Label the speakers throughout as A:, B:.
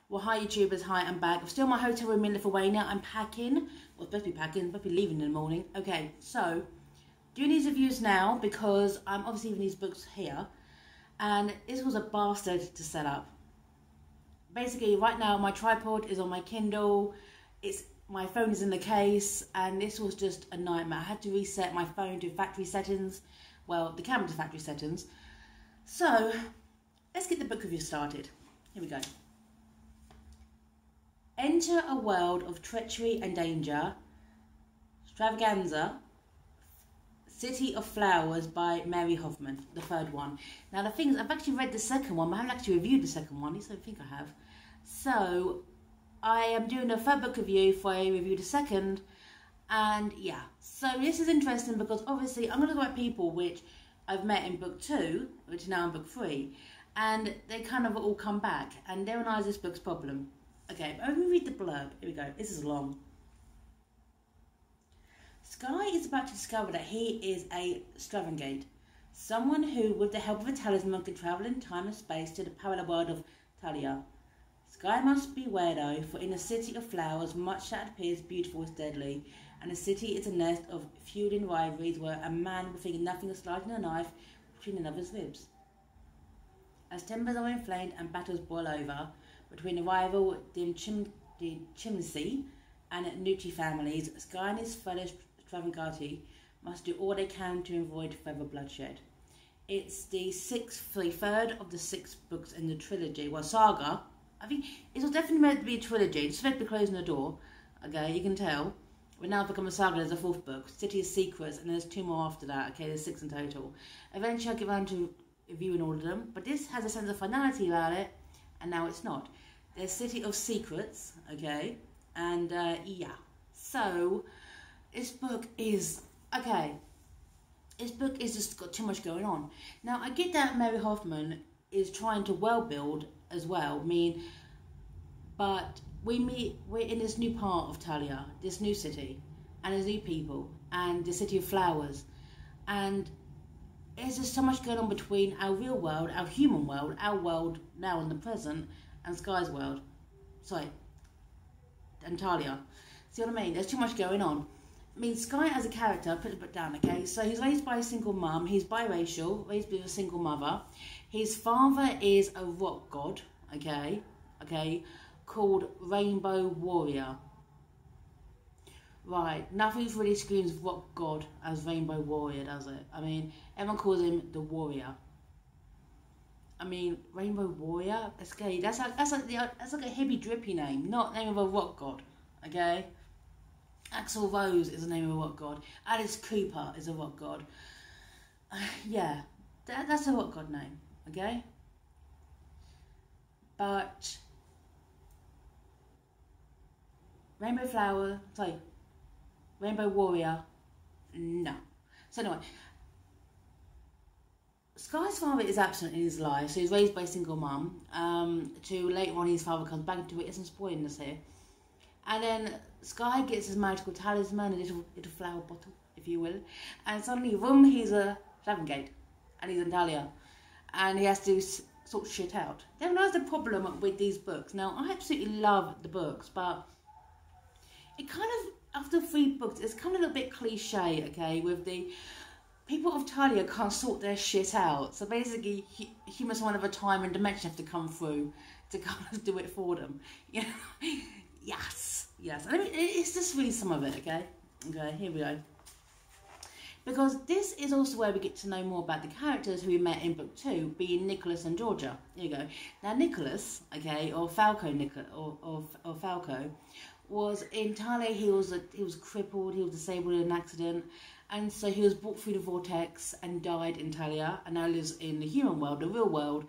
A: Well, hi YouTubers, hi, I'm back. I'm still in my hotel room in Lithuania. I'm packing. Well, supposed to be packing, supposed to be leaving in the morning. Okay, so, doing these reviews now because I'm obviously leaving these books here. And this was a bastard to set up. Basically, right now, my tripod is on my Kindle. My phone is in the case, and this was just a nightmare. I had to reset my phone to factory settings. Well, the camera to factory settings. So, let's get the book review started. Here we go. Enter a world of treachery and danger. Stravaganza, City of Flowers by Mary Hoffman, the third one. Now the thing is, I've actually read the second one, but I haven't actually reviewed the second one. At least I don't think I have. So, I am doing a third book review for I reviewed the second. And yeah, so this is interesting because obviously I'm going to talk about people which I've met in book 2, which is now in book 3. And they kind of all come back. And therein lies this book's problem. Okay, let me read the blurb. Here we go. This is long. Sky is about to discover that he is a Stravaganza, someone who, with the help of a talisman, can travel in time and space to the parallel world of Thalia. Sky must beware though, for in a city of flowers, much that appears beautiful is deadly, and the city is a nest of feuding rivalries where a man will think nothing is sliding a knife between another's ribs. As timbers are inflamed and battles boil over, between the rival Chimsey and Nucci families, Sky and his fellow Stravaganza must do all they can to avoid further bloodshed. It's the third of the 6 books in the trilogy. Well, saga. I think it was definitely meant to be a trilogy. It's meant to be closing the door. Okay, you can tell. But now it's become a saga. There's a 4th book, City of Secrets, and there's 2 more after that. Okay, there's 6 in total. Eventually I'll get around to reviewing all of them. But this has a sense of finality about it, and now it's not. There's City of Secrets, okay, and yeah, so this book is, okay, this book is just got too much going on. Now, I get that Mary Hoffman is trying to build as well, but we're in this new part of Thalia, this new city, and there's new people, and the City of Flowers, and there's just so much going on between our real world, our human world, our world now in the present, and Sky's world. Sorry. And Thalia. See what I mean? There's too much going on. I mean, Sky as a character, put the book down, okay? So he's raised by a single mum. He's biracial, raised with a single mother. His father is a rock god, okay? Okay? Called Rainbow Warrior. Right. Nothing really screams rock god as Rainbow Warrior, does it? I mean, everyone calls him the Warrior. I mean, Rainbow Warrior, that's gay. That's like a hippie drippy name, not the name of a rock god, okay? Axl Rose is the name of a rock god. Alice Cooper is a rock god. Yeah, that's a rock god name, okay? But Rainbow Warrior, no. So anyway, Sky's father is absent in his life, so he's raised by a single mum. To later on, his father comes back into it. Isn't spoiling this here. And then Sky gets his magical talisman, a little flower bottle, if you will. And suddenly, boom, he's a Stravaganza, and he's in Thalia, and he has to sort shit out. Then lies the problem with these books. Now, I absolutely love the books, but it kind of, after 3 books, it's kind of a little bit cliche, okay, with the people of Thalia can't sort their shit out. So basically, humans from another time and dimension have to come through to kind of do it for them. You know? Yes. Let's just read some of it, okay? Okay, here we go. Because this is also where we get to know more about the characters who we met in book 2, being Nicholas and Georgia. Here you go. Now, Nicholas, okay, or Falco, or Falco, was in Thalia. He was crippled. He was disabled in an accident. And so he was brought through the vortex and died in Thalia, and now lives in the human world, the real world,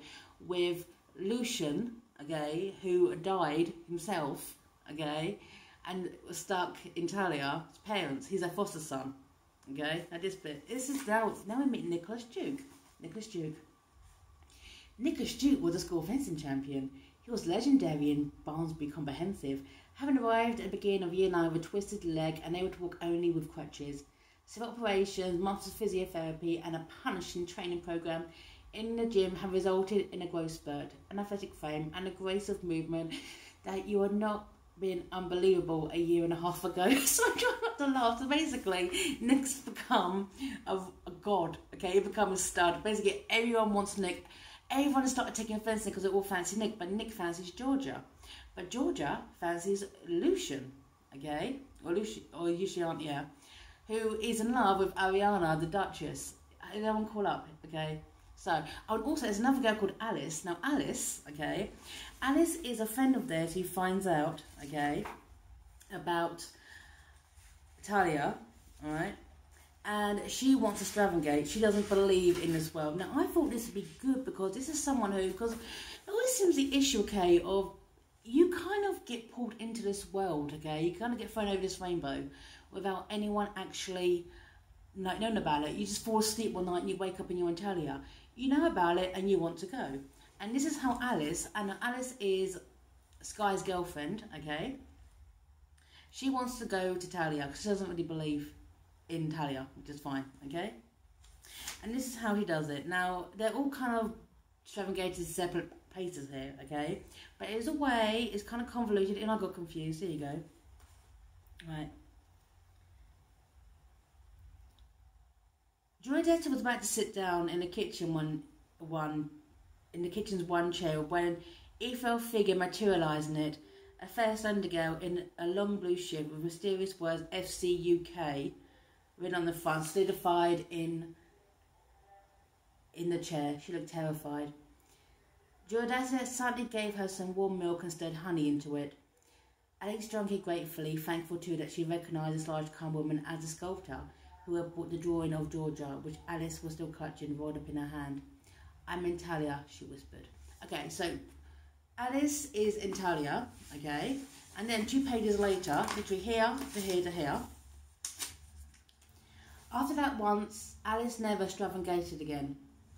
A: with Lucian, okay, who died himself, okay, and was stuck in Thalia. His parents, he's a foster son, okay. Now this is now we meet Nicholas Duke. Nicholas Duke was a school fencing champion. He was legendary in Barnsby Comprehensive, having arrived at the beginning of year 9 with a twisted leg and able to walk only with crutches. Several operations, months of physiotherapy, and a punishing training program in the gym have resulted in a growth spurt, an athletic frame, and a grace of movement that you are not being unbelievable a year and a half ago. So I try not to laugh. So basically, Nick's become a god, okay? He become a stud. Basically, everyone wants Nick. Everyone has started taking offence because they all fancy Nick, but Nick fancies Georgia. But Georgia fancies Lucian, okay? Or Lucian, yeah. Who is in love with Ariana, the Duchess. Everyone call up, okay? So, and also there's another girl called Alice. Now Alice, okay, Alice is a friend of theirs who finds out, okay, about Talia, alright, and she wants to Stravangate. She doesn't believe in this world. Now I thought this would be good because this is someone who, because it always seems the issue, okay, of you kind of get pulled into this world, okay, you kind of get thrown over this rainbow without anyone actually knowing about it. You just fall asleep one night and you wake up and you're in Talia. You know about it and you want to go. And this is how Alice, and Alice is Sky's girlfriend, okay? She wants to go to Talia because she doesn't really believe in Talia, which is fine, okay? And this is how he does it. Now, they're all kind of Stravaganza's separate places here, okay? But it's a way, it's kind of convoluted, and I got confused. There you go. Right. Giulietta was about to sit down in the kitchen in the kitchen's one chair when he felt a figure materialised in it. A fair slender girl in a long blue shirt with mysterious words FC UK written on the front, solidified in the chair. She looked terrified. Giulietta suddenly gave her some warm milk and stirred honey into it. Alex drank it gratefully, thankful too that she recognised this large calm woman as the sculptor who had brought the drawing of Georgia, which Alice was still clutching, rolled up in her hand. I'm in Talia, she whispered. Okay, so Alice is in Talia, okay, and then 2 pages later, literally here to here to here. After that once, Alice never Stravaganted again.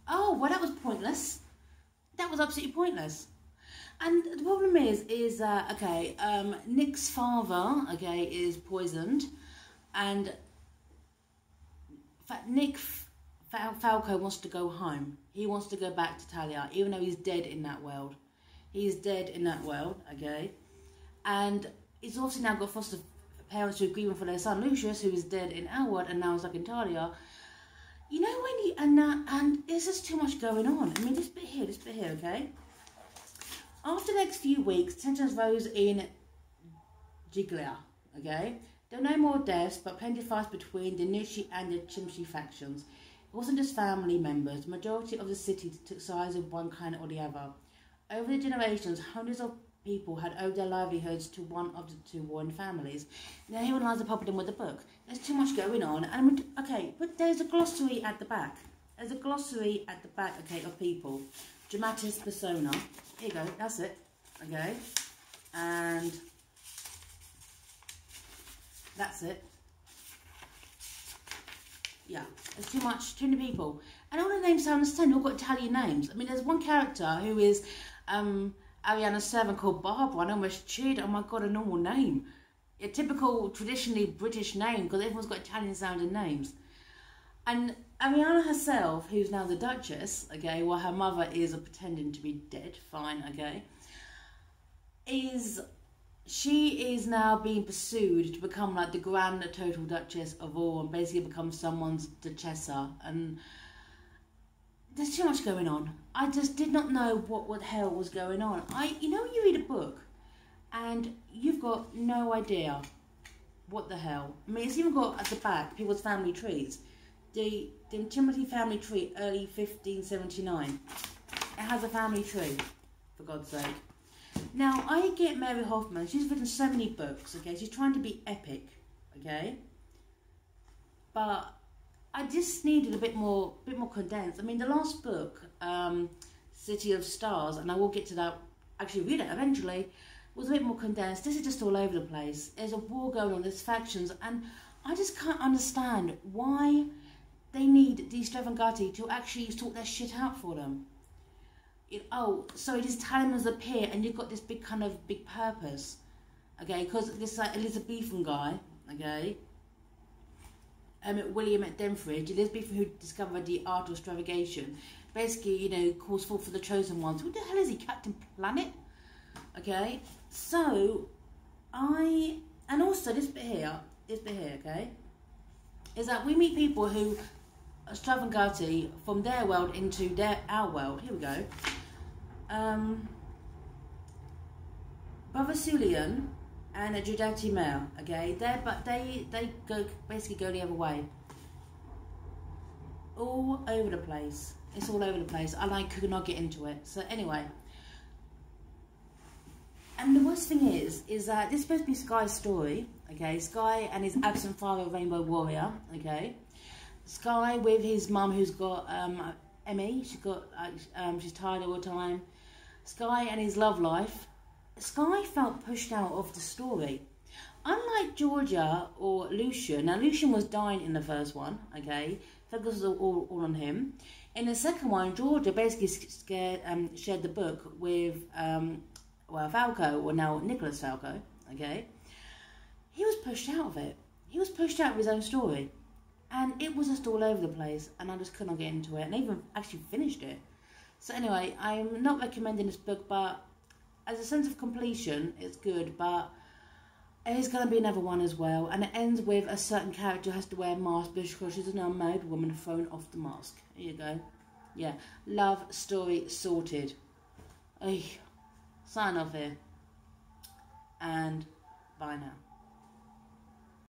A: Oh, well, that was pointless. That was absolutely pointless. And the problem is okay, Nick's father, okay, is poisoned, and Nick Falco wants to go home. He wants to go back to Talia, even though he's dead in that world. He's dead in that world, okay? And he's also now got foster parents who are grieving for their son Lucius, who is dead in our world and now is like in Talia. You know when you, and there's just too much going on. I mean, this bit here, okay? After the next few weeks, tensions rose in Giglia, okay? There were no more deaths, but plenty of fights between the Nishi and the Chimchi factions. It wasn't just family members. The majority of the city took sides of one kind or the other. Over the generations, hundreds of people had owed their livelihoods to one of the 2 warring families. Now here lies the problem with the book. There's too much going on. And okay, but there's a glossary at the back. There's a glossary at the back, okay, of people. Dramatis persona. Here you go, that's it. Okay. And that's it. Yeah, there's too many people. And all the names sound the same, they've all got Italian names. I mean, there's one character who is Ariana's servant called Barbara, and I almost cheered, oh my god, a normal name. A typical, traditionally British name, because everyone's got Italian sounding names. And Ariana herself, who's now the Duchess, okay, while her mother is pretending to be dead, fine, okay, she is now being pursued to become like the grand total Duchess of all and basically become someone's Duchessa. And there's too much going on. I just did not know what the hell was going on. You know when you read a book and you've got no idea what the hell. I mean, it's even got at the back people's family trees. The Timothy family tree, early 1579. It has a family tree, for God's sake. Now, I get Mary Hoffman. She's written so many books, okay? She's trying to be epic, okay? But I just needed a bit more condensed. I mean, the last book, City of Stars, and I will get to that, actually read it eventually, was a bit more condensed. This is just all over the place. There's a war going on, there's factions, and I just can't understand why they need these Stravangati to actually sort their shit out for them. So these Talmans appear and you've got this big purpose, okay, because this like Elizabethan guy, okay, William at Denfridge, Elizabethan who discovered the art of Stravagation, basically, you know, calls forth for the chosen ones. What the hell is he, Captain Planet? Okay, So, and also this bit here, okay, is that we meet people who are Stravaganza from their world into our world. Here we go. Brother Sulian and a Judati male, okay, they basically go the other way. All over the place. It's all over the place. And I could not get into it. So anyway. And the worst thing is that this is supposed to be Sky's story, okay? Sky and his absent father, Rainbow Warrior, okay? Sky with his mum who's got ME, she's tired all the time. Sky and his love life. Sky felt pushed out of the story. Unlike Georgia or Lucian, now Lucian was dying in the first one, okay? Focus was all on him. In the second one, Georgia basically shared the book with Falco, or now Nicholas Falco, okay? He was pushed out of it. He was pushed out of his own story. And it was just all over the place, and I just could not get into it, and I even actually finished it. So anyway, I'm not recommending this book, but as a sense of completion, it's good, but there's going to be another one as well, and it ends with a certain character who has to wear a mask because she's an unmarried woman thrown off the mask. Here you go. Yeah, love story sorted. Sign off here, and bye now.